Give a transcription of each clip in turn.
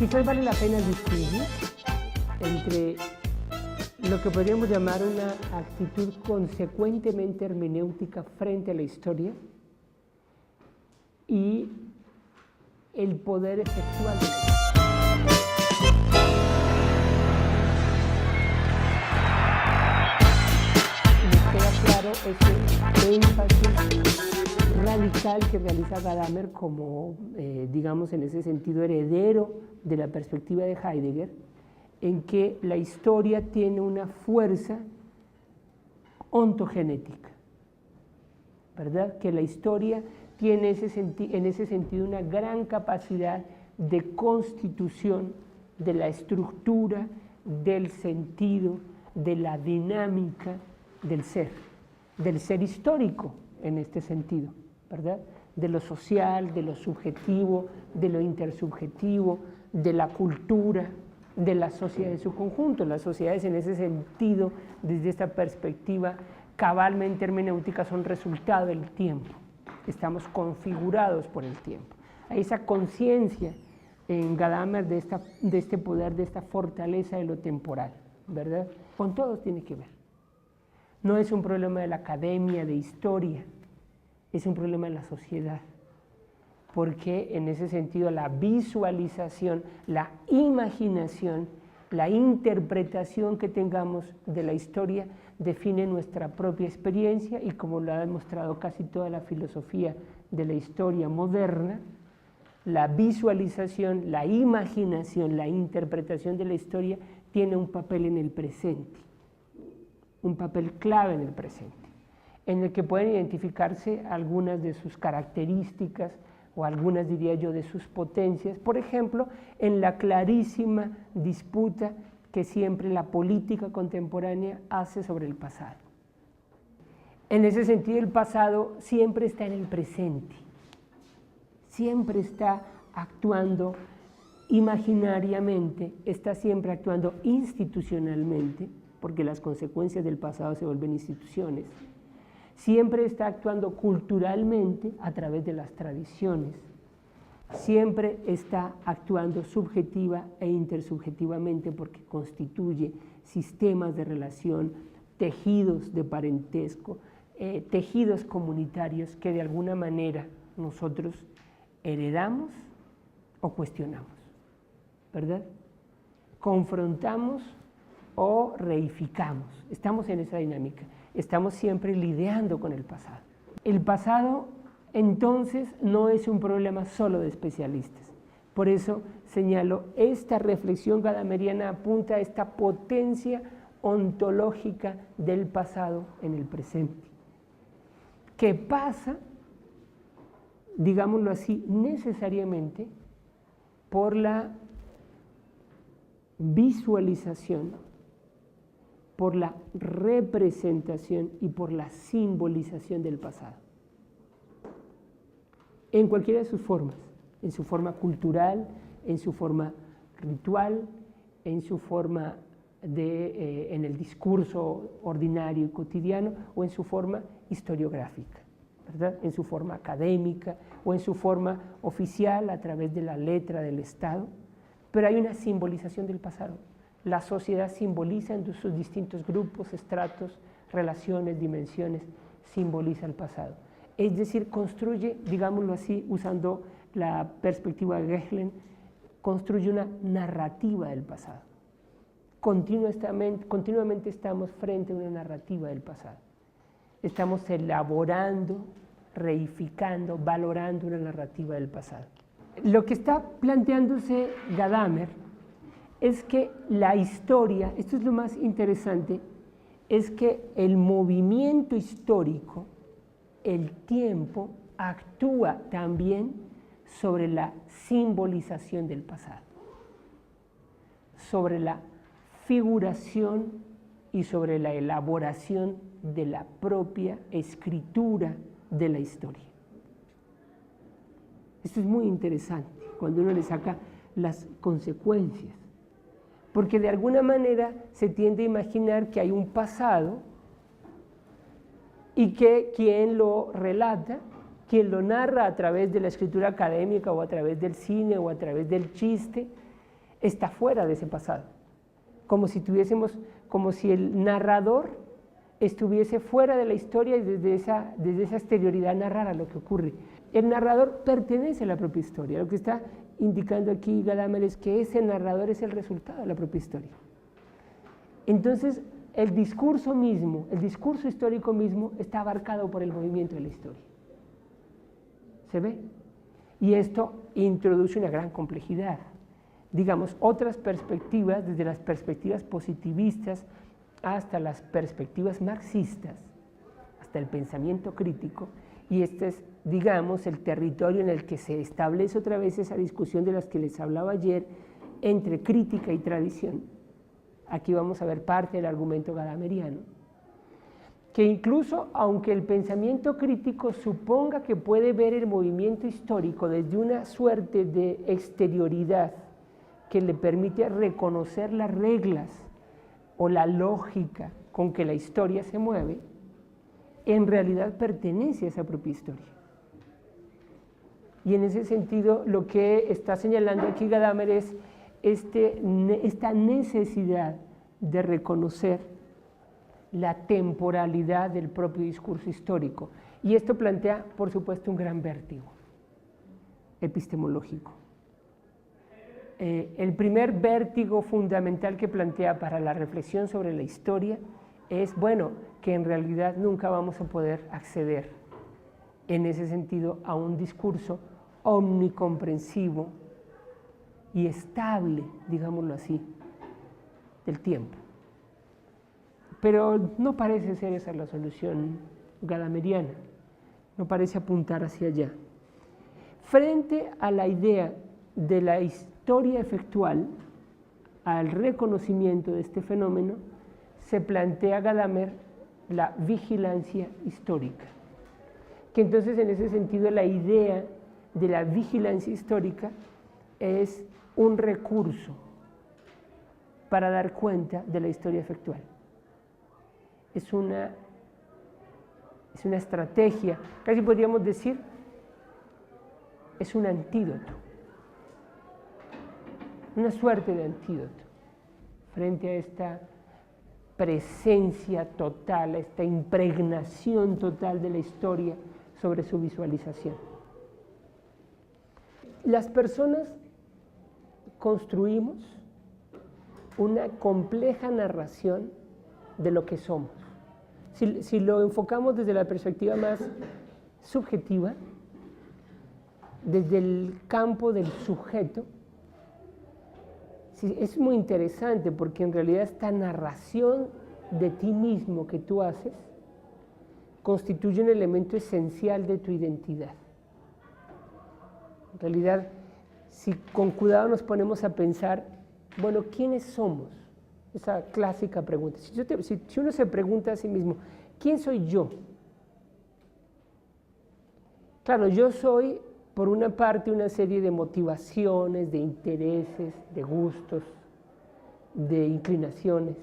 Quizás vale la pena distinguir entre lo que podríamos llamar una actitud consecuentemente hermenéutica frente a la historia y el poder efectual de la historia. Nos queda claro ese énfasis radical que realiza Gadamer como, digamos, en ese sentido heredero de la perspectiva de Heidegger, en que la historia tiene una fuerza ontogenética, ¿verdad? Que la historia tiene en ese sentido una gran capacidad de constitución de la estructura, del sentido, de la dinámica del ser histórico en este sentido, ¿verdad? De lo social, de lo subjetivo, de lo intersubjetivo, de la cultura, de la sociedad en su conjunto. Las sociedades en ese sentido, desde esta perspectiva cabalmente hermenéutica, son resultado del tiempo. Estamos configurados por el tiempo. Hay esa conciencia en Gadamer de este poder, de esta fortaleza de lo temporal, ¿verdad? Con todos tiene que ver. No es un problema de la academia, de historia, es un problema de la sociedad, porque en ese sentido la visualización, la imaginación, la interpretación que tengamos de la historia define nuestra propia experiencia y, como lo ha demostrado casi toda la filosofía de la historia moderna, la visualización, la imaginación, la interpretación de la historia tiene un papel en el presente, un papel clave en el presente, en el que pueden identificarse algunas de sus características o algunas, diría yo, de sus potencias, por ejemplo, en la clarísima disputa que siempre la política contemporánea hace sobre el pasado. En ese sentido, el pasado siempre está en el presente, siempre está actuando imaginariamente, está siempre actuando institucionalmente, porque las consecuencias del pasado se vuelven instituciones, siempre está actuando culturalmente a través de las tradiciones, siempre está actuando subjetiva e intersubjetivamente porque constituye sistemas de relación, tejidos de parentesco, tejidos comunitarios que de alguna manera nosotros heredamos o cuestionamos, ¿verdad? Confrontamos o reificamos, estamos en esa dinámica. Estamos siempre lidiando con el pasado. El pasado, entonces, no es un problema solo de especialistas. Por eso señalo, esta reflexión gadameriana apunta a esta potencia ontológica del pasado en el presente, que pasa, digámoslo así, necesariamente por la visualización, por la representación y por la simbolización del pasado. En cualquiera de sus formas, en su forma cultural, en su forma ritual, en su forma en el discurso ordinario y cotidiano, o en su forma historiográfica, ¿verdad? En su forma académica o en su forma oficial a través de la letra del Estado, pero hay una simbolización del pasado. La sociedad simboliza en sus distintos grupos, estratos, relaciones, dimensiones, simboliza el pasado. Es decir, construye, digámoslo así, usando la perspectiva de Gehlen, construye una narrativa del pasado. Continuamente estamos frente a una narrativa del pasado. Estamos elaborando, reificando, valorando una narrativa del pasado. Lo que está planteándose Gadamer es que la historia, esto es lo más interesante, es que el movimiento histórico, el tiempo, actúa también sobre la simbolización del pasado, sobre la figuración y sobre la elaboración de la propia escritura de la historia. Esto es muy interesante cuando uno le saca las consecuencias, porque de alguna manera se tiende a imaginar que hay un pasado y que quien lo relata, quien lo narra a través de la escritura académica o a través del cine o a través del chiste, está fuera de ese pasado, como si el narrador estuviese fuera de la historia y desde esa exterioridad narrara lo que ocurre. El narrador pertenece a la propia historia. Lo que está indicando aquí Gadamer es que ese narrador es el resultado de la propia historia. Entonces, el discurso histórico mismo, está abarcado por el movimiento de la historia. ¿Se ve? Y esto introduce una gran complejidad. Digamos, otras perspectivas, desde las perspectivas positivistas hasta las perspectivas marxistas, hasta el pensamiento crítico, y este es, digamos, el territorio en el que se establece otra vez esa discusión de las que les hablaba ayer entre crítica y tradición. Aquí vamos a ver parte del argumento gadameriano, que incluso aunque el pensamiento crítico suponga que puede ver el movimiento histórico desde una suerte de exterioridad que le permite reconocer las reglas o la lógica con que la historia se mueve, en realidad pertenece a esa propia historia. Y en ese sentido, lo que está señalando aquí Gadamer es esta necesidad de reconocer la temporalidad del propio discurso histórico. Y esto plantea, por supuesto, un gran vértigo epistemológico. El primer vértigo fundamental que plantea para la reflexión sobre la historia es, bueno, que en realidad nunca vamos a poder acceder en ese sentido a un discurso omnicomprensivo y estable, digámoslo así, del tiempo. Pero no parece ser esa la solución gadameriana, no parece apuntar hacia allá. Frente a la idea de la historia efectual, al reconocimiento de este fenómeno, se plantea Gadamer la vigilancia histórica, que entonces en ese sentido la idea de la vigilancia histórica es un recurso para dar cuenta de la historia efectual. Es una estrategia, casi podríamos decir, es un antídoto, una suerte de antídoto frente a esta presencia total, a esta impregnación total de la historia sobre su visualización. Las personas construimos una compleja narración de lo que somos. Si lo enfocamos desde la perspectiva más subjetiva, desde el campo del sujeto, es muy interesante porque en realidad esta narración de ti mismo que tú haces constituye un elemento esencial de tu identidad. En realidad, si con cuidado nos ponemos a pensar, bueno, ¿quiénes somos? Esa clásica pregunta. Si uno se pregunta a sí mismo, ¿quién soy yo? Claro, yo soy, por una parte, una serie de motivaciones, de intereses, de gustos, de inclinaciones,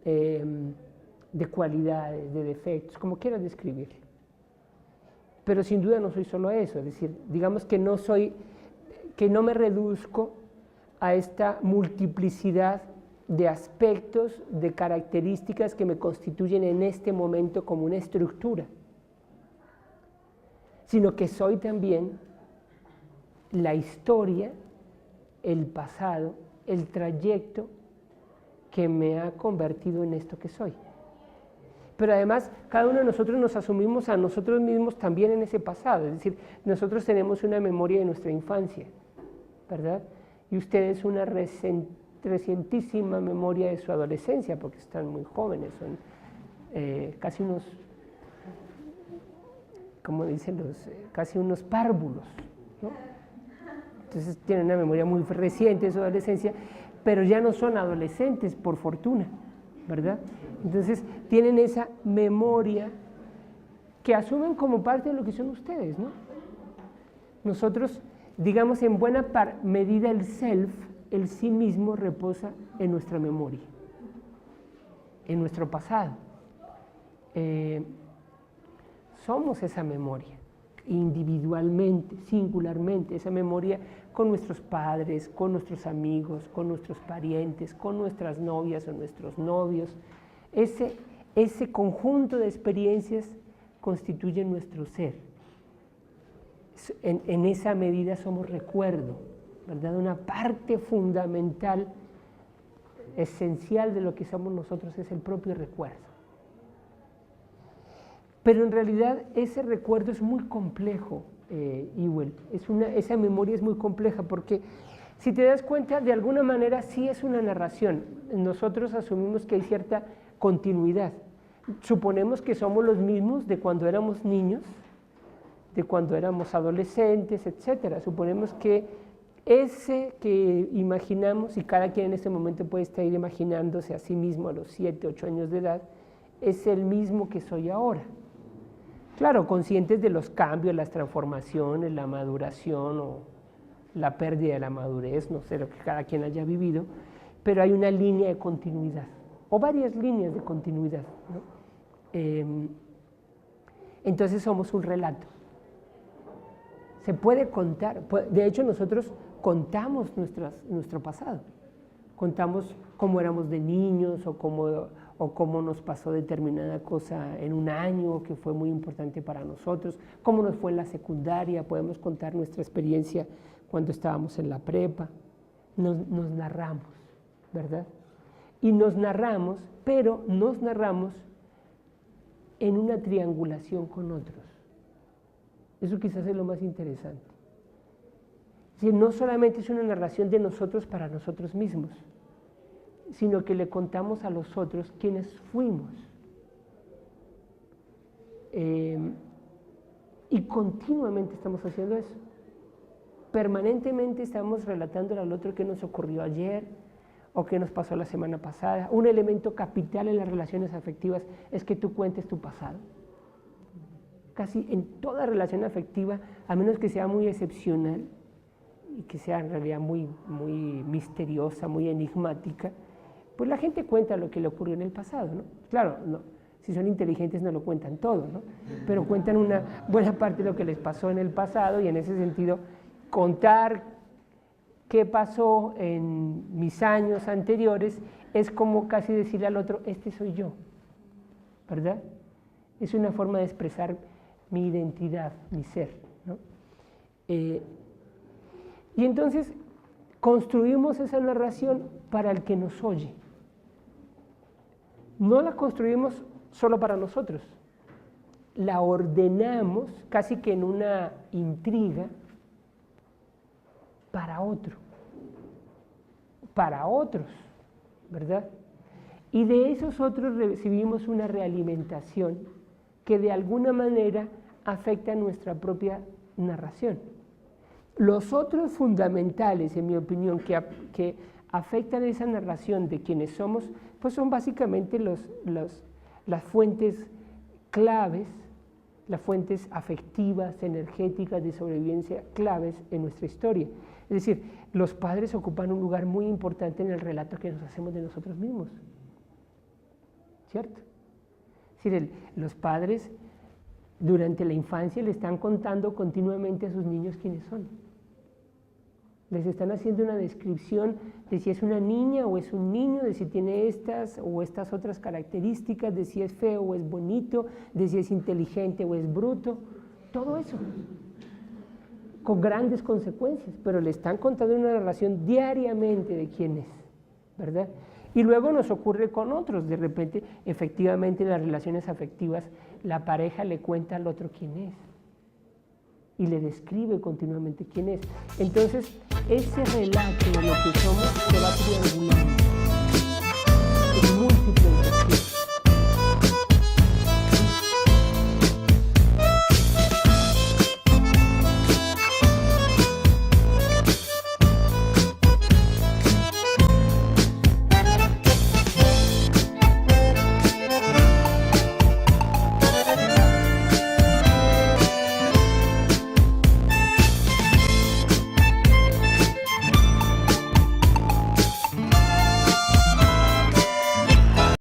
de cualidades, de defectos, como quieras describirlo. Pero sin duda no soy solo eso, es decir, digamos que no me reduzco a esta multiplicidad de aspectos, de características que me constituyen en este momento como una estructura, sino que soy también la historia, el pasado, el trayecto que me ha convertido en esto que soy. Pero además, cada uno de nosotros nos asumimos a nosotros mismos también en ese pasado, es decir, nosotros tenemos una memoria de nuestra infancia, ¿verdad? Y ustedes una recientísima memoria de su adolescencia, porque están muy jóvenes, son casi unos, como dicen casi unos párvulos, ¿no? Entonces tienen una memoria muy reciente de su adolescencia, pero ya no son adolescentes, por fortuna, ¿verdad? Entonces tienen esa memoria que asumen como parte de lo que son ustedes, ¿no? Nosotros, digamos, en buena medida el self, el sí mismo, reposa en nuestra memoria, en nuestro pasado. Somos esa memoria. individualmente, singularmente, esa memoria con nuestros padres, con nuestros amigos, con nuestros parientes, con nuestras novias o nuestros novios. Ese conjunto de experiencias constituye nuestro ser. En esa medida somos recuerdo, ¿verdad? Una parte fundamental, esencial de lo que somos nosotros es el propio recuerdo. Pero en realidad ese recuerdo es muy complejo, Ewell. Esa memoria es muy compleja porque si te das cuenta, de alguna manera sí es una narración. Nosotros asumimos que hay cierta continuidad. Suponemos que somos los mismos de cuando éramos niños, de cuando éramos adolescentes, etc. Suponemos que ese que imaginamos, y cada quien en este momento puede estar imaginándose a sí mismo a los 7, 8 años de edad, es el mismo que soy ahora. Claro, conscientes de los cambios, las transformaciones, la maduración o la pérdida de la madurez, no sé lo que cada quien haya vivido, pero hay una línea de continuidad, o varias líneas de continuidad, ¿no? Entonces somos un relato. Se puede contar, de hecho nosotros contamos nuestro pasado, contamos cómo éramos de niños o cómo nos pasó determinada cosa en un año que fue muy importante para nosotros, cómo nos fue en la secundaria, podemos contar nuestra experiencia cuando estábamos en la prepa, nos narramos, ¿verdad? Y nos narramos, pero nos narramos en una triangulación con otros. Eso quizás es lo más interesante. Es decir, no solamente es una narración de nosotros para nosotros mismos, sino que le contamos a los otros quiénes fuimos. Y continuamente estamos haciendo eso. Permanentemente estamos relatándole al otro qué nos ocurrió ayer o qué nos pasó la semana pasada. Un elemento capital en las relaciones afectivas es que tú cuentes tu pasado. Casi en toda relación afectiva, a menos que sea muy excepcional y que sea en realidad muy misteriosa, muy enigmática, pues la gente cuenta lo que le ocurrió en el pasado, ¿no? Claro, no, si son inteligentes no lo cuentan todo, ¿no? Pero cuentan una buena parte de lo que les pasó en el pasado, y en ese sentido contar qué pasó en mis años anteriores es como casi decirle al otro, este soy yo, ¿verdad? Es una forma de expresar mi identidad, mi ser, ¿no? Y entonces construimos esa narración para el que nos oye. No la construimos solo para nosotros, la ordenamos casi que en una intriga para otros, ¿verdad? Y de esos otros recibimos una realimentación que de alguna manera afecta a nuestra propia narración. Los otros fundamentales, en mi opinión, que afectan esa narración de quienes somos, pues son básicamente las fuentes claves, las fuentes afectivas, energéticas, de sobrevivencia claves en nuestra historia. Es decir, los padres ocupan un lugar muy importante en el relato que nos hacemos de nosotros mismos, ¿cierto? Es decir, los padres durante la infancia le están contando continuamente a sus niños quiénes son. Les están haciendo una descripción de si es una niña o es un niño, de si tiene estas o estas otras características, de si es feo o es bonito, de si es inteligente o es bruto, todo eso, con grandes consecuencias, pero le están contando una narración diariamente de quién es, ¿verdad? Y luego nos ocurre con otros, de repente, efectivamente, en las relaciones afectivas, la pareja le cuenta al otro quién es y le describe continuamente quién es. Entonces, ese relato de lo que somos se va triangulando.